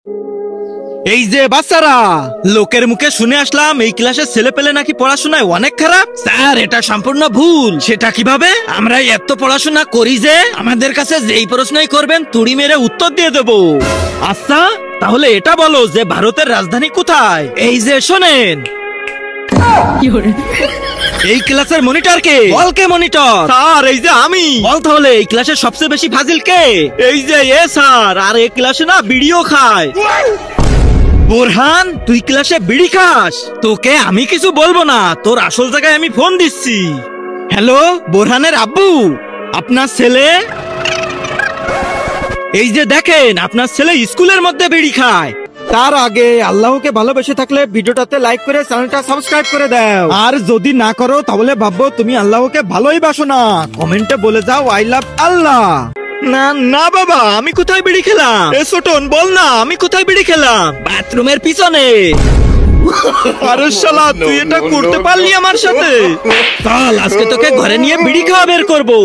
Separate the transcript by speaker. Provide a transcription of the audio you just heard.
Speaker 1: এই যে বাচ্চারা, লোকের মুখে শুনে আসলাম এই ক্লাসের ছেলে পেলে নাকি পড়াশোনায় অনেক খারাপ। স্যার, এটা সম্পূর্ণ ভুল। সেটা কিভাবে? আমরা এত পড়াশোনা করি যে আমাদের কাছে যেই প্রশ্নই করবেন তুড়ি মেরে উত্তর দিয়ে দেব। আচ্ছা, তাহলে এটা বলো যে ভারতের রাজধানী কোথায়? এই যে শোনেন, এই ক্লাসের মনিটর কে? বল কে মনিটর? স্যার, এই যে আমি। বল তাহলে এই ক্লাসের সবচেয়ে বেশি ফাজিল কে? এই যে স্যার। আর এই ক্লাসে না বিড়িও খায়। বোরহান, তুই ক্লাসে বিড়ি খাস? তোকে আমি কিছু বলবো না, তোর আসল জায়গায় আমি ফোন দিচ্ছি। হ্যালো, বোরহানের আব্বু, আপনার ছেলে। এই যে দেখেন, আপনার ছেলে স্কুলের মধ্যে বিড়ি খায়। তার আগে আল্লাহকে ভালোবেসে থাকলে ভিডিওটাতে লাইক করে চ্যানেলটা সাবস্ক্রাইব করে দাও। আর যদি না করো তাহলে ভাববো তুমি আল্লাহকে ভালোই বাসো না। কমেন্টে বলে যাও আই লাভ আল্লাহ। না না বাবা, আমি কোথায় বিড়ি খেলাম? এ ছোটন, বল না আমি কোথায় বিড়ি খেলাম? বাথরুমের পিছনে। আরে শালা, তুই এটা করতে পারলি আমার সাথে? চল আজকে তোকে ঘরে নিয়ে বিড়ি খাওয়া বের করবো।